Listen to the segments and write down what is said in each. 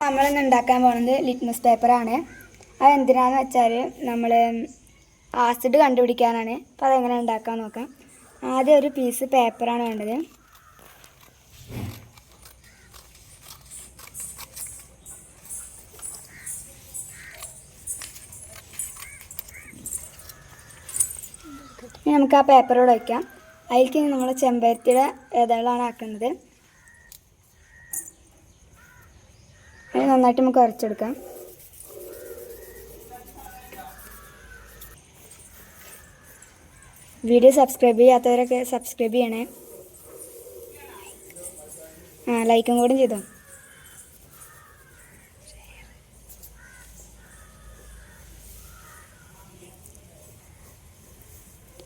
നമ്മളിന്ന് ഉണ്ടാക്കാൻ പോകുന്നത് ലിറ്റ്മസ് പേപ്പറാണ്. അത് എന്തിനാന്ന് വെച്ചാൽ നമ്മൾ ആസിഡ് കണ്ടുപിടിക്കാനാണ്. അപ്പോൾ അതെങ്ങനെ ഉണ്ടാക്കാൻ നോക്കാം. ആദ്യം ഒരു പീസ് പേപ്പറാണ് വേണ്ടത്. ഇനി നമുക്ക് ആ പേപ്പറോട് വയ്ക്കാം. അതിലേക്ക് നമ്മൾ ചെമ്പരത്തിയുടെ ഇതളാണ് ആക്കുന്നത്. അത് നന്നായിട്ട് നമുക്ക് ഉരച്ചെടുക്കാം. വീഡിയോ സബ്സ്ക്രൈബ് ചെയ്യാത്തവരൊക്കെ സബ്സ്ക്രൈബ് ചെയ്യണേ. ലൈക്കും കൂടി ചെയ്തോ.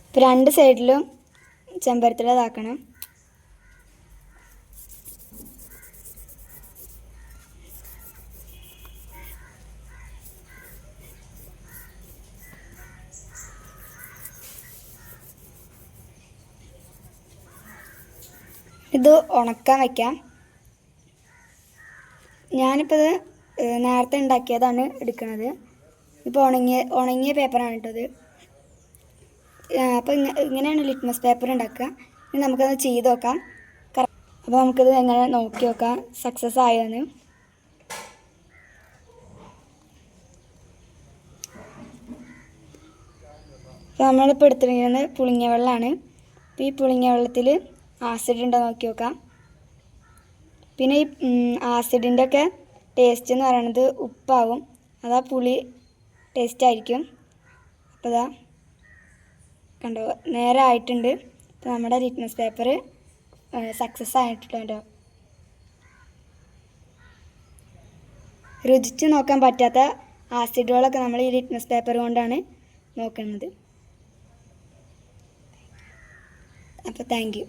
ഇപ്പോൾ രണ്ട് സൈഡിലും ചെമ്പരത്തിയുടെ ഇതാക്കണം. ഇത് ഉണക്കാൻ വയ്ക്കാം. ഞാനിപ്പോൾ ഇത് നേരത്തെ ഉണ്ടാക്കിയതാണ് എടുക്കുന്നത്. ഇപ്പോൾ ഉണങ്ങിയ പേപ്പറാണ് കേട്ടത്. അപ്പോൾ ഇങ്ങനെയാണ് ലിറ്റ്മസ് പേപ്പർ ഉണ്ടാക്കുക. ഇനി നമുക്കത് ചെയ്ത് നോക്കാം. അപ്പോൾ നമുക്കിത് എങ്ങനെ നോക്കി നോക്കാം സക്സസ് ആയോന്ന്. അപ്പോൾ നമ്മളിപ്പോൾ എടുത്തിരിക്കുന്നത് പുളിങ്ങിയ വെള്ളമാണ്. അപ്പോൾ ഈ പുളിങ്ങിയ വെള്ളത്തിൽ ആസിഡ് ഉണ്ടോ നോക്കി നോക്കാം. പിന്നെ ഈ ആസിഡിൻ്റെ ഒക്കെ ടേസ്റ്റ് എന്ന് പറയുന്നത് ഉപ്പാവും. അതാ പുളി ടേസ്റ്റ് ആയിരിക്കും. അപ്പോൾ ഇതാ കണ്ടോ, നേരെ ആയിട്ടുണ്ട്. അപ്പോൾ നമ്മുടെ ലിറ്റ്മസ് പേപ്പർ സക്സസ് ആയിട്ടുണ്ട്. രുചിച്ച് നോക്കാൻ പറ്റാത്ത ആസിഡുകളൊക്കെ നമ്മൾ ഈ ലിറ്റ്മസ് പേപ്പർ കൊണ്ടാണ് നോക്കുന്നത്. അപ്പോൾ താങ്ക് യു.